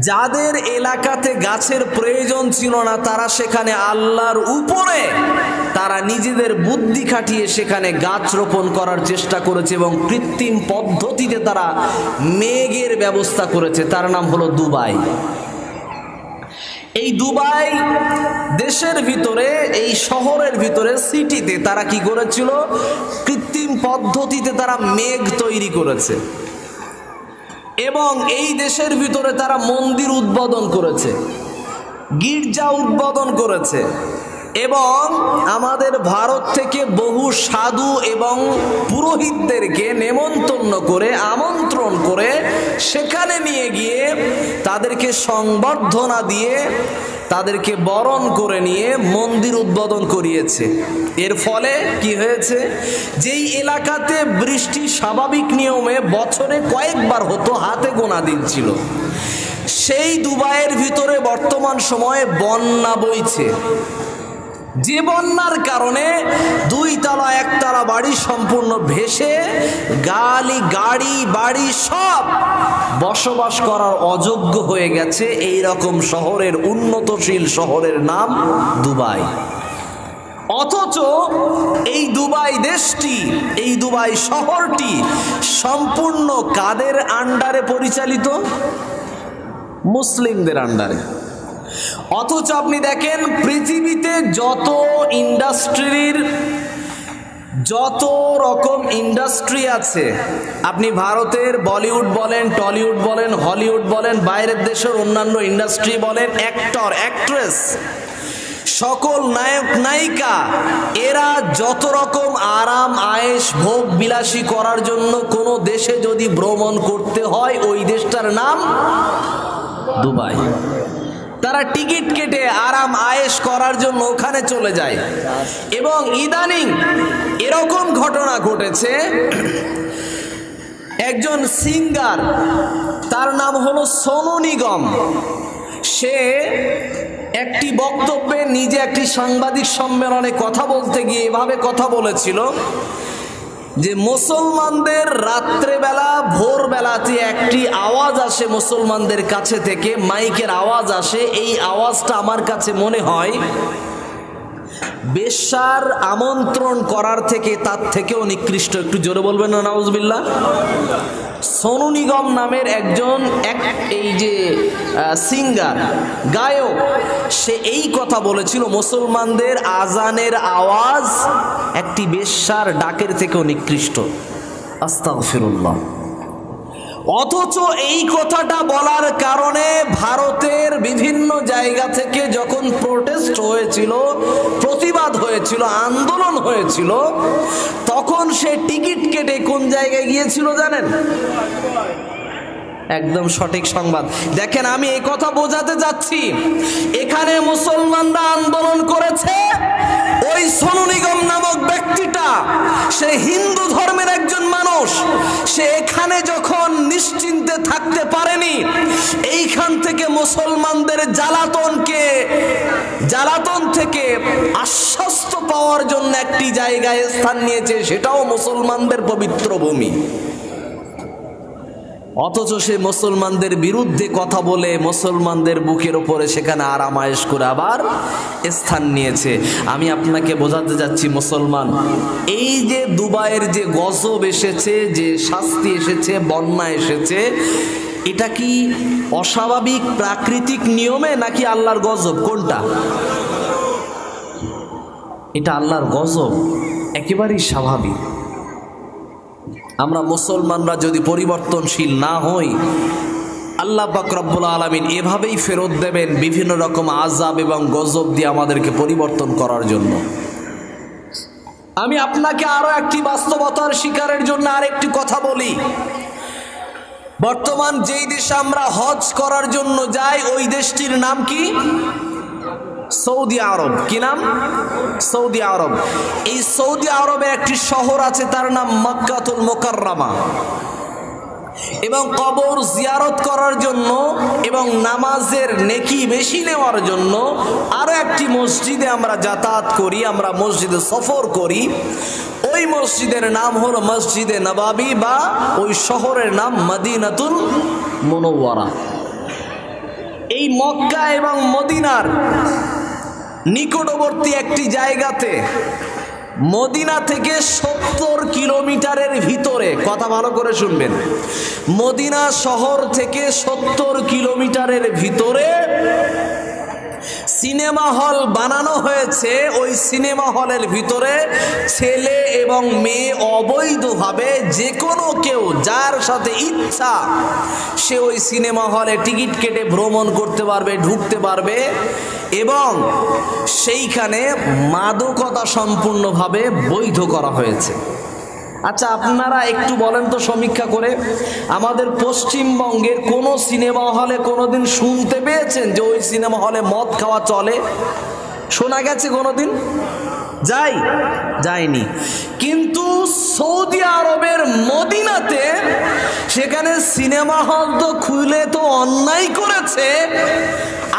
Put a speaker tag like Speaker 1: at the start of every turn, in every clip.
Speaker 1: যাদের এলাকাতে গাছের প্রয়োজন ছিল না, তারা সেখানে আল্লাহর উপরে তারা নিজেদের বুদ্ধি খাটিয়ে সেখানে গাছ রোপণ করার চেষ্টা করেছে এবং কৃত্রিম পদ্ধতিতে তারা মেঘের ব্যবস্থা করেছে। তার নাম হলো দুবাই। এই দুবাই দেশের ভিতরে, এই শহরের ভিতরে, সিটিতে তারা কি করেছিল? কৃত্রিম পদ্ধতিতে তারা মেঘ তৈরি করেছে এবং এই দেশের ভিতরে তারা মন্দির উদ্বোধন করেছে, গির্জা উদ্বোধন করেছে এবং আমাদের ভারত থেকে বহু সাধু এবং পুরোহিতদেরকে নেমন্তন্ন করে, আমন্ত্রণ করে সেখানে নিয়ে গিয়ে তাদেরকে সংবর্ধনা দিয়ে, তাদেরকে বরণ করে নিয়ে মন্দির উদ্বোধন করিয়েছে। এর ফলে কি হয়েছে? যেই এলাকাতে বৃষ্টি স্বাভাবিক নিয়মে বছরে কয়েকবার হতো, হাতে গোনা দিন ছিল, সেই দুবাইয়ের ভিতরে বর্তমান সময়ে বন্যা বইছে। যে বন্যার কারণে দুইতলা একতলা বাড়ি সম্পূর্ণ ভেসে গাড়ি বাড়ি সব বসবাস করার অযোগ্য হয়ে গেছে। এই রকম শহরের, উন্নতশীল শহরের নাম দুবাই। অথচ এই দুবাই দেশটি, এই দুবাই শহরটি সম্পূর্ণ কাদের আন্ডারে পরিচালিত? মুসলিমদের আন্ডারে। অথচ আপনি দেখেন পৃথিবীতে যত ইন্ডাস্ট্রির, যত রকম ইন্ডাস্ট্রি আছে, আপনি ভারতের বলিউড বলেন, টলিউড বলেন, হলিউড বলেন, বাইরের দেশের অন্যান্য ইন্ডাস্ট্রি বলেন, অ্যাক্টর, অ্যাক্ট্রেস, সকল নায়ক নায়িকা, এরা যত রকম আরাম আয়েশ ভোগ বিলাসী করার জন্য কোনো দেশে যদি ভ্রমণ করতে হয়, ওই দেশটার নাম দুবাই। তারা টিকিট কেটে আরাম আয়েশ করার জন্য ওখানে চলে যায়। এবং ইদানিং এরকম ঘটনা ঘটেছে, একজন সিঙ্গার, তার নাম হলো সোনু নিগম, সে একটি বক্তব্যে নিজে একটি সাংবাদিক সম্মেলনে কথা বলতে গিয়ে এভাবে কথা বলেছিল যে মুসলমানদের রাত্রেবেলা, ভোরবেলাতে একটি আওয়াজ আসে মুসলমানদের কাছে থেকে, মাইকের আওয়াজ আসে। এই আওয়াজটা আমার কাছে মনে হয় বেশ্যার আমন্ত্রণ করার থেকে, তার থেকেও নিকৃষ্ট। একটু জোরে বলবেন না নাউজুবিল্লাহ। সোনু নিগম নামের একজন এই যে সিঙ্গার, গায়ক, সে এই কথা বলেছিল মুসলমানদের আজানের আওয়াজ একটি বেশ্যার ডাকের থেকেও নিকৃষ্ট। আস্তাগফিরুল্লাহ। অথচ এই কথাটা বলার কারণে ভারতের বিভিন্ন জায়গা থেকে যখন প্রোটেস্ট হয়েছিল, প্রতিবাদ হয়েছিল, আন্দোলন হয়েছিল, তখন সে টিকিট কেটে কোন জায়গায় গিয়েছিল জানেন? একদম সঠিক সংবাদ। দেখেন, আমি এই কথা বোঝাতে যাচ্ছি, এখানে মুসলমানরা আন্দোলন করেছে, ওই সোনু নিগম নামক ব্যক্তিটা, সে হিন্দু ধর্মের একজন মানুষ, সে এখানে যখন নিশ্চিন্তে থাকতে পারেনি, এইখান থেকে মুসলমানদের জ্বালাতন থেকে আশ্বস্ত পাওয়ার জন্য একটি জায়গায় স্থান নিয়েছে, সেটাও মুসলমানদের পবিত্র ভূমি। অথচ সে মুসলমানদের বিরুদ্ধে কথা বলে মুসলমানদের বুকের ওপরে সেখানে আরাম আয়েশ করে আবার স্থান নিয়েছে। আমি আপনাকে বোঝাতে যাচ্ছি, মুসলমান, এই যে দুবাইয়ের যে গজব এসেছে, যে শাস্তি এসেছে, বন্যা এসেছে, এটা কি অস্বাভাবিক প্রাকৃতিক নিয়মে নাকি আল্লাহর গজব? কোনটা? এটা আল্লাহর গজব, একেবারেই স্বাভাবিক। আমরা মুসলমানরা যদি পরিবর্তনশীল না হই, আল্লাহ পাক রব্বুল আলামিন এভাবেই ফেরত দেবেন বিভিন্ন রকম আযাব এবং গজব দিয়ে আমাদেরকে পরিবর্তন করার জন্য। আমি আপনাকে আরো একটি বাস্তবতার শিকারের জন্য আরেকটি কথা বলি। বর্তমান যেই দেশে আমরা হজ করার জন্য যাই, ওই দেশটির নাম কি? সৌদি আরব। কি নাম? সৌদি আরব। এই সৌদি আরবের একটি শহর আছে, তার নাম মক্কাতুল মুকাররমা। এবং কবর জিয়ারত করার জন্য এবং নামাজের নেকি বেশি নেওয়ার জন্য আরো একটি মসজিদে আমরা যাতায়াত করি, আমরা মসজিদে সফর করি। ওই মসজিদের নাম হলো মসজিদে নবাবী, বা ওই শহরের নাম মদিনাতুল মুনাওয়ারা। এই মক্কা এবং মদিনার নিকটবর্তী একটি জায়গাতে, মদিনা থেকে 70 কিলোমিটারের ভিতরে, কথা ভালো করে শুনবেন, মদিনা শহর থেকে 70 কিলোমিটারের ভিতরে সিনেমা হল বানানো হয়েছে। ওই সিনেমা হলের ভিতরে ছেলে এবং মেয়ে অবৈধভাবে যে কোনো কেউ যার সাথে ইচ্ছা সে ওই সিনেমা হলে টিকিট কেটে ভ্রমণ করতে পারবে, ঢুকতে পারবে, এবং সেইখানে মাদকতা সম্পূর্ণভাবে বৈধ করা হয়েছে। আচ্ছা, আপনারা একটু বলেন তো সমীক্ষা করে, আমাদের পশ্চিমবঙ্গের কোন সিনেমা হলে কোনোদিন শুনতে পেয়েছেন যে ওই সিনেমা হলে মদ খাওয়া চলে? শোনা গেছে কোনোদিন? যায়নি। কিন্তু সৌদি আরবের মদিনাতে সেখানে সিনেমা হল তো খুলে তো অন্যায় করেছে,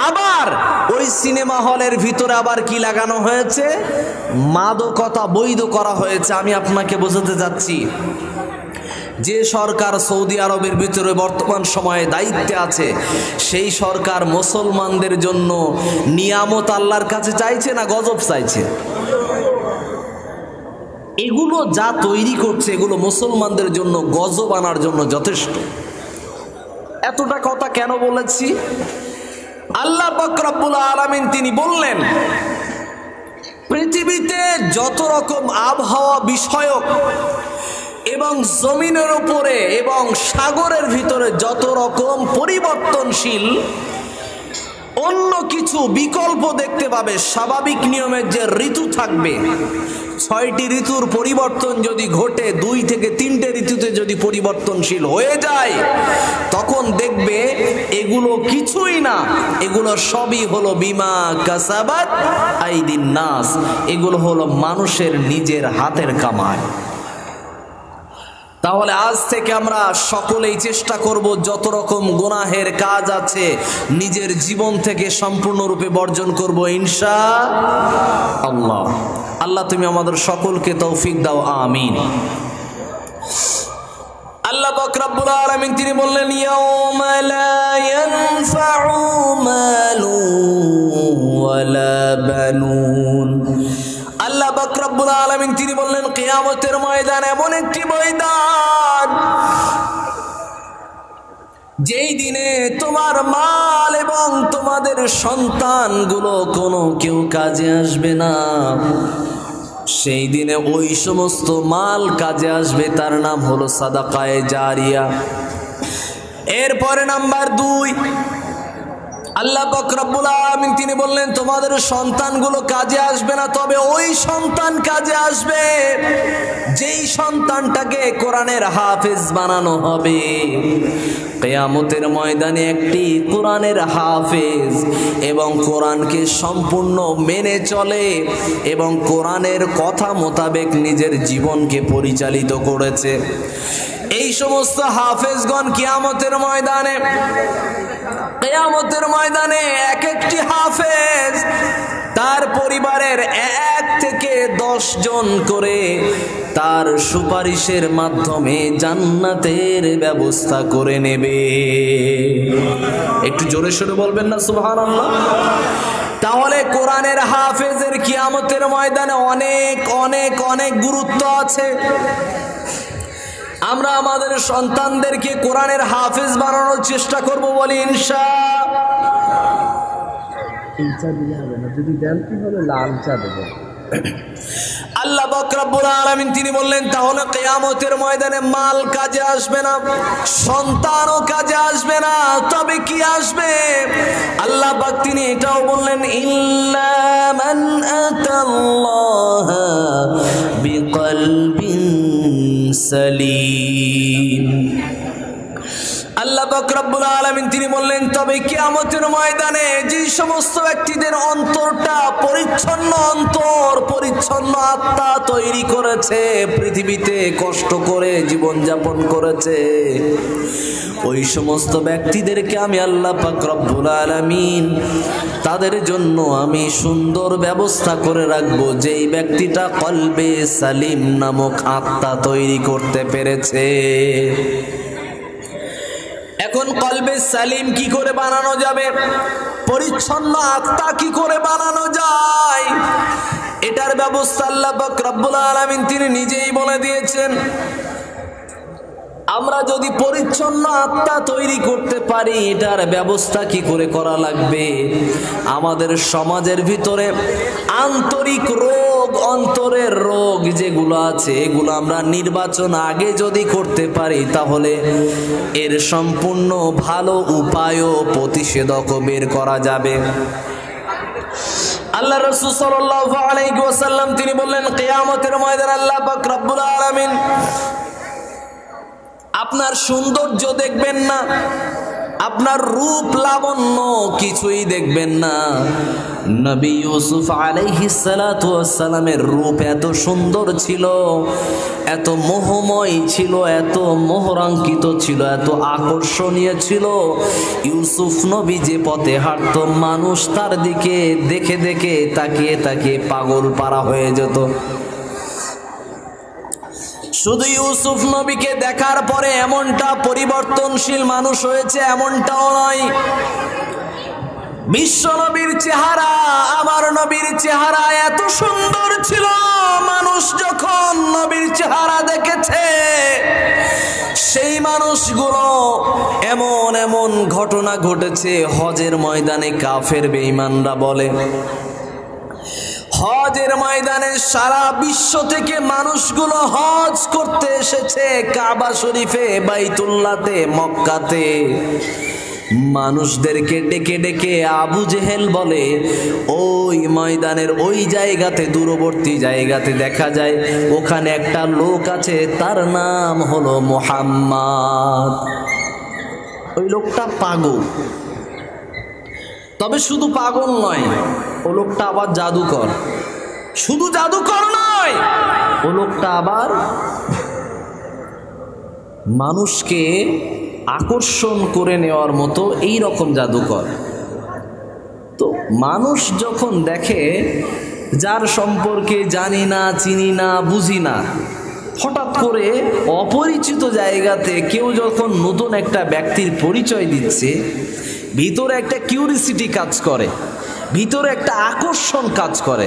Speaker 1: আবার ওই সিনেমা হলের ভিতরে আবার কি লাগানো হয়েছে? মাদকতা বৈধ করা হয়েছে। আমি আপনাকে বোঝাতে যাচ্ছি, যে সরকার সৌদি আরবের ভিতরে বর্তমান সময়ে দায়িত্বে আছে, সেই সরকার মুসলমানদের জন্য নিয়ামত আল্লাহর কাছে চাইছে না গজব চাইছে? এগুলো যা তৈরি করছে এগুলো মুসলমানদের জন্য গজব আনার জন্য যথেষ্ট। এতটা কথা কেন বলেছি? আল্লাহ পাক রব্বুল আলামিন তিনি বললেন, পৃথিবীতে যত রকম আবহাওয়া বিষয়ক এবং জমিনের উপরে এবং সাগরের ভিতরে যত রকম পরিবর্তনশীল অন্য কিছু বিকল্প দেখতে পাবে, স্বাভাবিক নিয়মের যে ঋতু থাকবে, 6টি ঋতুর পরিবর্তন যদি ঘটে, 2 থেকে 3টে ঋতুতে যদি পরিবর্তনশীল হয়ে যায়, তখন দেখবে এগুলো কিছুই না, এগুলো সবই হলো বিমা কাসাবাত আইদিন নাস, এগুলো হলো মানুষের নিজের হাতের কামাই। তাহলে আজ থেকে আমরা সকলেই চেষ্টা করব যত রকম গুনাহের কাজ আছে নিজের জীবন থেকে সম্পূর্ণরূপে বর্জন করব ইনশাআল্লাহ। আল্লাহ তুমি আমাদের সকলকে তৌফিক দাও, আমিন। আল্লাহ পাক রব্বুল আলামিন তিনি বললেন, ইয়াউমা লা ইয়ানফাউ মালু ওয়ালা বানুন। আল্লাহ পাক রব্বুল আলামিন তিনি বললেন, কিয়ামতের ময়দান এমন একটি ময়দান যেই দিনে তোমার মাল এবং তোমাদের সন্তানগুলো কোনো কেউ কাজে আসবে না। সেই দিনে ওই সমস্ত মাল কাজে আসবে, তার নাম হলো সাদাকায়ে জারিয়া। এরপরে নাম্বার 2, আল্লাহ পাক রব্বুল আলামিন তিনি বললেন, তোমাদের সন্তানগুলো কাজে আসবে না, তবে ওই সন্তান কাজে আসবে যেই সন্তানটাকে কোরআনের হাফেজ বানানো হবে। কিয়ামতের ময়দানে একটি কোরআনের হাফেজ এবং কোরআনকে সম্পূর্ণ মেনে চলে এবং কোরআনের কথা মোতাবেক নিজের জীবনকে পরিচালিত করেছে, এই সমস্ত হাফেজগণ কিয়ামতের ময়দানে এক একটি হাফেজ তার পরিবারের 1 থেকে 10 জন করে তার সুপারিশের মাধ্যমে জান্নাতের ব্যবস্থা করে নেবে। একটু জোরে সোরে বলবেন না সুবহানাল্লাহ। তাহলে কোরআনের হাফেজের কিয়ামতের ময়দানে অনেক অনেক অনেক গুরুত্ব আছে। আমরা আমাদের সন্তানদেরকে কোরআনের হাফেজ বানানোর চেষ্টা করব বলি আল্লাহ পাক রব্বুল আলামিন তিনি বললেন, তাহলে কিয়ামতের ময়দানে মাল কাজে আসবে না, সন্তানও কাজে আসবে না, তবে কি আসবে? আল্লাহ পাক তিনি এটাও বললেন, ইল্লা মান আতাল্লাহা বিকলবিন সালিম। আল্লাহ পাক রব্বুল আলামিন তিনি বললেন, তবে কিয়ামতের ময়দানে যে সমস্ত ব্যক্তিদের অন্তরটা পরিচ্ছন্ন অন্তর, পরিচ্ছন্ন আত্মা তৈরি করেছে, পৃথিবীতে কষ্ট করে জীবনযাপন করেছে, ওই সমস্ত ব্যক্তিদেরকে আমি আল্লাহ পাক রব্বুল আলামিন তাদের জন্য আমি সুন্দর ব্যবস্থা করে রাখবো, যেই ব্যক্তিটা কলবে সালিম নামক আত্মা তৈরি করতে পেরেছে। এখন কলবে সালিম কি করে বানানো যাবে, পরিচ্ছন্ন আত্মা কি করে বানানো যায়, এটার ব্যবস্থা আল্লাহ পাক রব্বুল আলামিন তিনি নিজেই বলে দিয়েছেন। আমরা যদি পরিচ্ছন্ন আত্মা তৈরি করতে পারি, এটার ব্যবস্থা কি করে করা লাগবে। আমাদের সমাজের ভিতরে আন্তরিক রোগ, অন্তরের রোগ যেগুলো আছে, এগুলো আমরা নির্বাচন আগে যদি করতে পারি, তাহলে এর সম্পূর্ণ ভালো উপায় ও প্রতিষেধকও বের করা যাবে। আল্লাহ রাসূল সাল্লাল্লাহু আলাইহি ওয়াসাল্লাম তিনি বললেন, কিয়ামতের ময়দানে আল্লাহ পাক রব্বুল আলামিন আপনার সৌন্দর্য দেখবেন না, আপনার রূপ লাবণ্য কিছুই দেখবেন না। নবী ইউসুফ আলাইহিস সালাতু ওয়াস সালামের রূপ এত সুন্দর ছিল, এত মোহময় ছিল, এত মোহরাঙ্কিত ছিল, এত আকর্ষণীয় ছিল। ইউসুফ নবী যে পথে হাঁটতো, মানুষ তার দিকে দেখে দেখে তাকিয়ে তাকিয়ে পাগল পারা হয়ে যেত। শুধু ইউসুফ নবীকে দেখার পরে এমনটা পরিবর্তনশীল মানুষ হয়েছে এমনটাও নয়। বিশ্ব নবীর চেহারা, আমার নবীর চেহারা এত সুন্দর ছিল, মানুষ যখন নবীর চেহারা দেখেছে, সেই মানুষগুলো এমন এমন ঘটনা ঘটেছে, হজের ময়দানে কাফের বেঈমানরা বলে, হজের ময়দানে সারা বিশ্ব থেকে মানুষগুলো হজ করতে এসেছে কাবা শরীফে, বাইতুল্লাহতে, মক্কাতে। মানুষদেরকে ডেকে ডেকে আবু জেহেল বলে, ওই ময়দানের ওই জায়গাতে, দূরবর্তী জায়গাতে দেখা যায় ওখানে একটা লোক আছে, তার নাম হলো মুহাম্মদ। ওই লোকটা পাগল। তবে শুধু পাগল নয়, ও লোকটা আবার জাদুকর। শুধু জাদুকর নয়, ও লোকটা আবার মানুষকে আকর্ষণ করে নেওয়ার মতো এই রকম জাদুকর। তো মানুষ যখন দেখে, যার সম্পর্কে জানি না, চিনি না, বুঝি না, হঠাৎ করে অপরিচিত জায়গাতে কেউ যখন নতুন একটা ব্যক্তির পরিচয় দিচ্ছে, ভিতরে একটা কিউরিসিটি কাজ করে, ভিতরে একটা আকর্ষণ কাজ করে।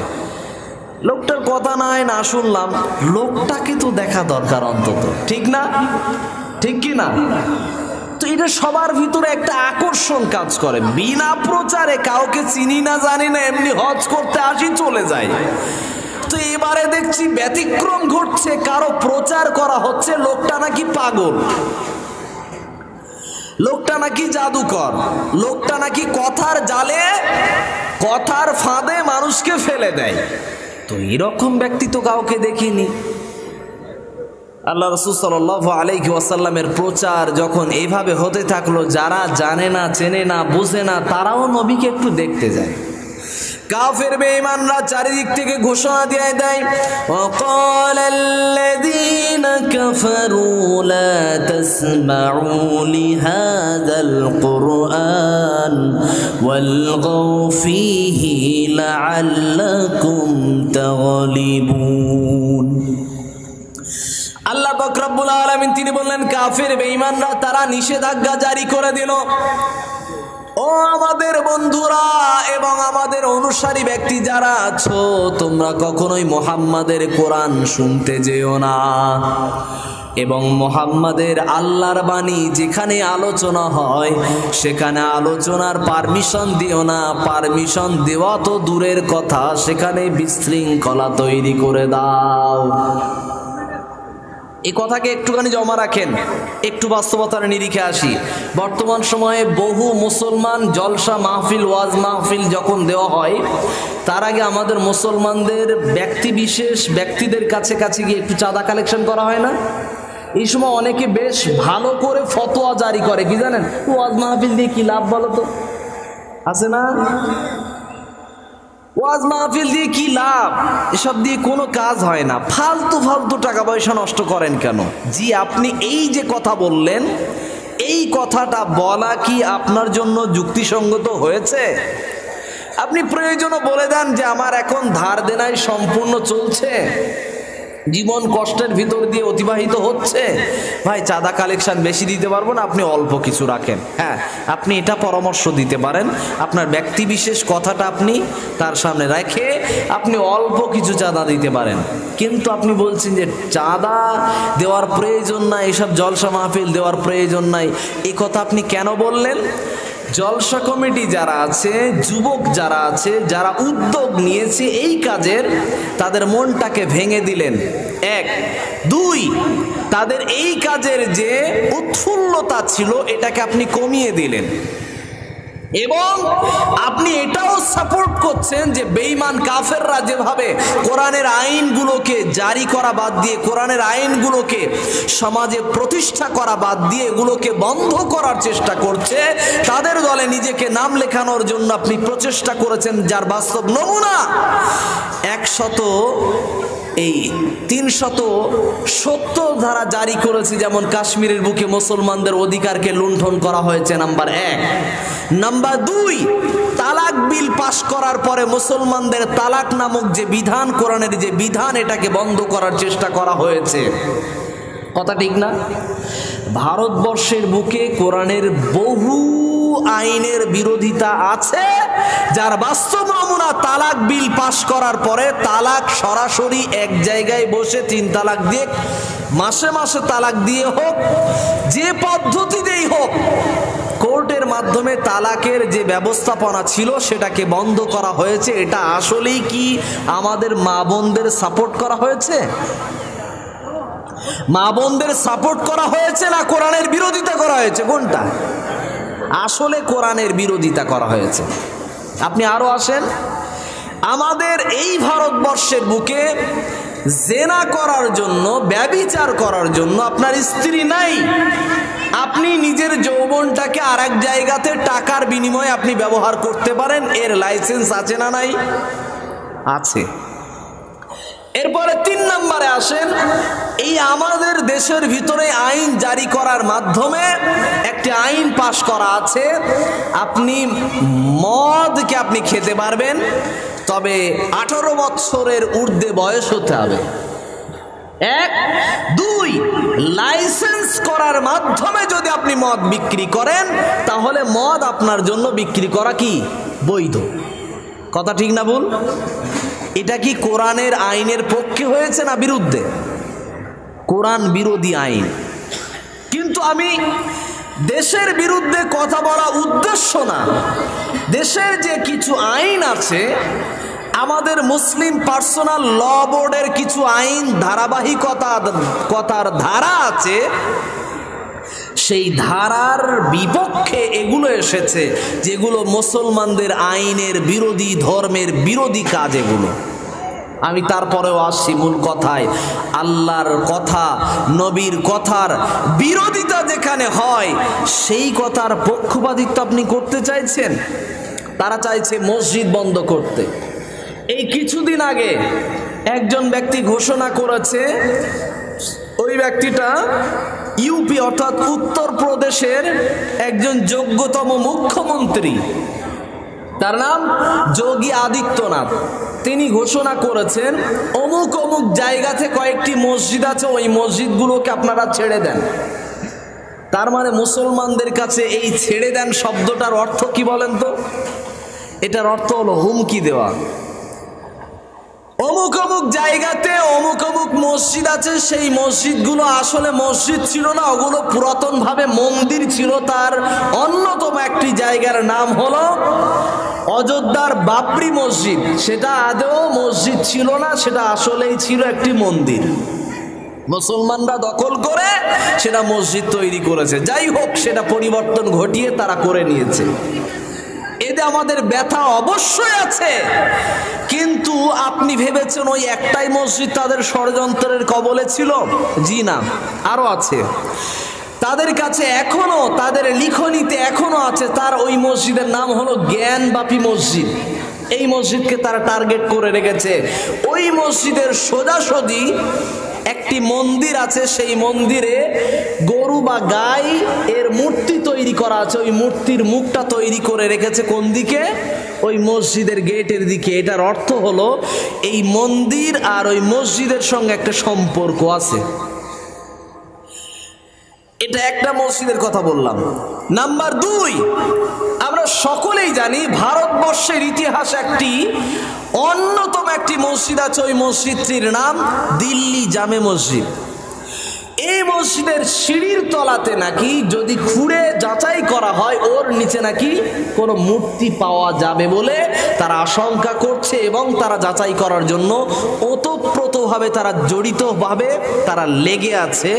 Speaker 1: লোকটার কথা না হয় না শুনলাম, লোকটাকে তো দেখা দরকার অন্তত, ঠিক না? ঠিক কি না? তো এটা সবার ভিতরে একটা আকর্ষণ কাজ করে। বিনা প্রচারে, কাউকে চিনি না জানি না, এমনি হজ করতে আসি চলে যায়। তো এবারে দেখছি ব্যতিক্রম ঘটছে, কারো প্রচার করা হচ্ছে লোকটা নাকি পাগল, লোকটা নাকি জাদুকর, লোকটা নাকি কথার জালে, কথার ফাঁদে মানুষকে ফেলে দেয়। তো এরকম ব্যক্তি তো কাউকে দেখিনি। আল্লাহ রাসূল সাল্লাল্লাহু আলাইহি ওয়াসাল্লামের প্রচার যখন এইভাবে হতে থাকলো, যারা জানে না, চেনে না, বুঝে না, তারাও নবীকে একটু দেখতে যায়। কাফের বেঈমানরা চারিদিক থেকে ঘোষণা দিয়ে দেয়, ওয়াকালাল্লাযীনা কাফারু লা তাসমাউ লিহাযাল কুরআন ওয়ালগাউ ফীহি লাআল্লাকুম তাগলিবুন। আল্লাহ পাক রব্বুল আলামিন তিনি বললেন, কাফের বেঈমানরা তারা নিষেধাজ্ঞা জারি করে দিল, ও আমাদের বন্ধুরা এবং আমাদের অনুসারী ব্যক্তি যারা আছো, তোমরা কখনোই মুহাম্মাদের কোরআন শুনতে যেও না, এবং মুহাম্মাদের আল্লাহর বাণী যেখানে আলোচনা হয় সেখানে আলোচনার পারমিশন দিও না। পারমিশন দেওয়া তো দূরের কথা, সেখানে বিশৃঙ্খলা তৈরি করে দাও। এই কথাকে একটুখানি জমা রাখেন, একটু বাস্তবতার নিরিখে আসি। বর্তমান সময়ে বহু মুসলমান জলসা মাহফিল, ওয়াজ মাহফিল যখন দেওয়া হয়, তার আগে আমাদের মুসলমানদের ব্যক্তি বিশেষ ব্যক্তিদের কাছে কাছে গিয়ে একটু চাঁদা কালেকশন করা হয় না? এই সময় অনেকে বেশ ভালো করে ফতোয়া জারি করে, কি জানেন? ওয়াজ মাহফিল দিয়ে কি লাভ বলো তো? আছে না? ওয়াজ মাহফিল দিয়ে কি লাভ? এসব দিয়ে কোনো কাজ হয় না, ফালতু ফালতু টাকা পয়সা নষ্ট করেন কেন? জি, আপনি এই যে কথা বললেন, এই কথাটা বলা কি আপনার জন্য যুক্তিসঙ্গত হয়েছে? আপনি প্রয়োজনও বলে দেন যে আমার এখন ধার দেনাই সম্পূর্ণ চলছে, জীবন কষ্টের ভিতর দিয়ে অতিবাহিত হচ্ছে, ভাই চাঁদা কালেকশন বেশি দিতে পারবো না, আপনি অল্প কিছু রাখেন। হ্যাঁ, আপনি এটা পরামর্শ দিতে পারেন, আপনার ব্যক্তি বিশেষ কথাটা আপনি তার সামনে রেখে আপনি অল্প কিছু চাঁদা দিতে পারেন। কিন্তু আপনি বলছেন যে চাঁদা দেওয়ার প্রয়োজন নাই, এসব জলসা মাহফিল দেওয়ার প্রয়োজন নাই, এই কথা আপনি কেন বললেন? জলসা কমিটি যারা আছে, যুবক যারা আছে, যারা উদ্যোগ নিয়েছে এই কাজের, তাদের মনটাকে ভেঙে দিলেন। এক, দুই, তাদের এই কাজের যে উৎফুল্লতা ছিল এটাকে আপনি কমিয়ে দিলেন। এবং আপনি এটাও সাপোর্ট করছেন যে বেঈমান কাফেররা যেভাবে কোরআনের আইনগুলোকে জারি করা বাদ দিয়ে, কোরআনের আইনগুলোকে সমাজে প্রতিষ্ঠা করা বাদ দিয়ে এগুলোকে বন্ধ করার চেষ্টা করছে, তাদের দলে নিজেকে নাম লেখানোর জন্য আপনি প্রচেষ্টা করেছেন, যার বাস্তব নমুনা 370 ধারা জারি করেছে। যেমন কাশ্মীরের বুকে মুসলমানদের অধিকারকে লুণ্ঠন করা হয়েছে, নাম্বার 1। নাম্বার 2, তালাক বিল পাশ করার পরে মুসলমানদের তালাক নামক যে বিধান, কোরআনের যে বিধান, এটাকে বন্ধ করার চেষ্টা করা হয়েছে। কথা ঠিক না? ভারতবর্ষের বুকে কোরআনের বহু আইনের বিরোধিতা আছে, যার বাস্তব নমুনা তালাক বিল পাশ করার পরে তালাক সরাসরি এক জায়গায় বসে 3 তালাক দিয়ে, মাসে মাসে তালাক দিয়ে হোক, যে পদ্ধতিতেই হোক, কোর্টের মাধ্যমে তালাকের যে ব্যবস্থাপনা ছিল সেটাকে বন্ধ করা হয়েছে। এটা আসলেই কি আমাদের মা বোনদের সাপোর্ট করা হয়েছে? মা বোনদের সাপোর্ট করা হয়েছে না কোরআনের বিরোধিতা করা হয়েছে? কোনটা? আসলে কোরআনের বিরোধিতা করা হয়েছে। আপনি আরো আসেন, আমাদের এই ভারতবর্ষের বুকে জেনা করার জন্য, ব্যভিচার করার জন্য আপনার স্ত্রী নাই, আপনি নিজের যৌবনটাকে আর এক জায়গাতে টাকার বিনিময়ে আপনি ব্যবহার করতে পারেন, এর লাইসেন্স আছে না নাই? আছে। এরপরে 3 নম্বরে আসেন, এই আমাদের দেশের ভিতরে আইন জারি করার মাধ্যমে একটি আইন পাশ করা আছে, আপনি মদকে আপনি খেতে পারবেন, তবে 18 বছরের ঊর্ধ্বে বয়স হতে হবে। 1, 2, লাইসেন্স করার মাধ্যমে যদি আপনি মদ বিক্রি করেন, তাহলে মদ আপনার জন্য বিক্রি করা কি বৈধ। কথা ঠিক না ভুল? এটা কি কোরআনের আইনের পক্ষে হয়েছে না বিরুদ্ধে? কোরআন বিরোধী আইন। কিন্তু আমি দেশের বিরুদ্ধে কথা বলা উদ্দেশ্য না, দেশের যে কিছু আইন আছে, আমাদের মুসলিম পার্সোনাল ল বোর্ডের কিছু আইন ধারাবাহিকতার ধারা আছে, সেই ধারার বিপক্ষে এগুলো এসেছে, যেগুলো মুসলমানদের আইনের বিরোধী, ধর্মের বিরোধী কাজ এগুলো। আমি তারপরেও আসছি মূল কথায়, আল্লাহর কথা, নবীর কথার বিরোধিতা যেখানে হয়, সেই কথার পক্ষপাতিত্ব আপনি করতে চাইছেন। তারা চাইছে মসজিদ বন্ধ করতে। এই কিছুদিন আগে একজন ব্যক্তি ঘোষণা করেছে, ওই ব্যক্তিটা ইউপি অর্থাৎ উত্তরপ্রদেশের একজন যোগ্যতম মুখ্যমন্ত্রী, তার নাম যোগী আদিত্যনাথ। তিনি ঘোষণা করেছেন অমুক অমুক জায়গাতে কয়েকটি মসজিদ আছে, ওই মসজিদগুলোকে আপনারা ছেড়ে দেন। তার মানে মুসলমানদের কাছে এই ছেড়ে দেন শব্দটার অর্থ কি বলেন তো? এটার অর্থ হলো হুমকি দেওয়া। অমুক অমুক জায়গাতে অমুক অমুক মসজিদ আছে, সেই মসজিদগুলো আসলে মসজিদ ছিল না, ওগুলো পুরাতন ভাবে মন্দির ছিল। তার অন্যতম একটি জায়গার নাম হলো অযোধ্যার বাবরি মসজিদ। সেটা আদৌ মসজিদ ছিল না, সেটা আসলেই ছিল একটি মন্দির। মুসলমানরা দখল করে সেটা মসজিদ তৈরি করেছে। যাই হোক, সেটা পরিবর্তন ঘটিয়ে তারা করে নিয়েছে। এতে আমাদের ব্যথা অবশ্যই আছে, কিন্তু আপনি ভেবেছেন ওই একটাই মসজিদ তাদের ষড়যন্ত্রের কবলে ছিল? জি না, আরো আছে। তাদের কাছে এখনো, তাদের লিখনিতে এখনো আছে, তার ওই মসজিদের নাম হলো জ্ঞানবাপী মসজিদ। এই মসজিদকে তারা টার্গেট করে রেখেছে। ওই মসজিদের সোজাসুজি একটি মন্দির আছে, সেই মন্দিরে গরু বা গাই এর মূর্তি তৈরি করা আছে। ওই মূর্তির মুখটা তৈরি করে রেখেছে কোন দিকে? ওই মসজিদের গেটের দিকে। এটার অর্থ হলো এই মন্দির আর ওই মসজিদের সঙ্গে একটা সম্পর্ক আছে। এটা একটা মসজিদের কথা বললাম। নাম্বার 2, আমরা সকলেই জানি ভারতবর্ষের ইতিহাসে একটি অন্যতম একটি মসজিদ আছে, ওই মসজিদটির নাম দিল্লি জামে মসজিদ। এই মসজিদের সিঁড়ির তলাতে নাকি যদি খুঁড়ে যাচাই করা হয় ওর নিচে নাকি কোনো মূর্তি পাওয়া যাবে বলে তারা আশঙ্কা করছে, এবং তারা যাচাই করার জন্য ওতপ্রোতভাবে তারা জড়িতভাবে তারা লেগে আছে।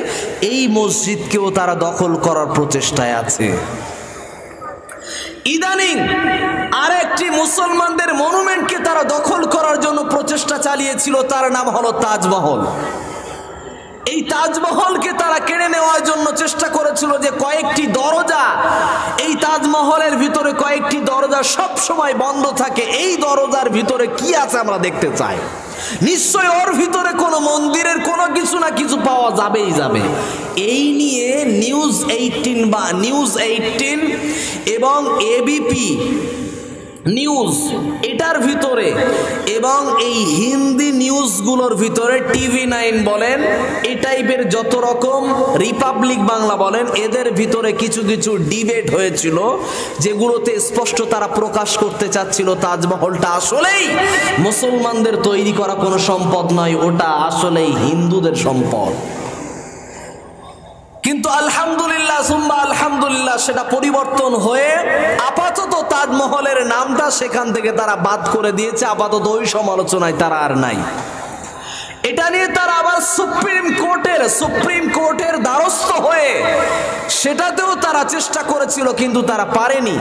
Speaker 1: এই মসজিদকেও তারা দখল করার প্রচেষ্টায় আছে। ইদানিং আরেকটি মুসলমানদের মনুমেন্টকে তারা দখল করার জন্য প্রচেষ্টা চালিয়েছিল, তার নাম হলো তাজমহল। এই তাজমহলকে তারা কেড়ে নেওয়ার জন্য চেষ্টা করেছিল যে কয়েকটি দরজা, এই তাজমহলের ভিতরে কয়েকটি দরজা সব সময় বন্ধ থাকে, এই দরজার ভিতরে কি আছে আমরা দেখতে চাই। নিশ্চয় ওর ভিতরে কোনো মন্দিরের কোনো কিছু না কিছু পাওয়া যাবেই যাবে। এই নিয়ে নিউজ 18 বা নিউজ 18 এবং এবিপি নিউজ এটার ভিতরে এবং এই হিন্দি নিউজগুলোর ভিতরে TV9 বলেন, এই টাইপের যত রকম রিপাবলিক বাংলা বলেন, এদের ভিতরে কিছু কিছু ডিবেট হয়েছিল যেগুলোতে স্পষ্ট তারা প্রকাশ করতে চাচ্ছিল তাজমহলটা আসলেই মুসলমানদের তৈরি করা কোনো সম্পদ নয়, ওটা আসলেই হিন্দুদের সম্পদ। কিন্তু আলহামদুলিল্লাহ সুম্মা আলহামদুলিল্লাহ সেটা পরিবর্তন হয়ে আপাতত তাজমহলের নামটা সেখান থেকে তারা বাদ করে দিয়েছে। আপাতত ওই সমালোচনায় তারা আর নাই। এটা নিয়ে তারা আবার সুপ্রিম কোর্টের দ্বারস্থ হয়ে সেটাতেও তারা চেষ্টা করেছিল, কিন্তু তারা পারেনি।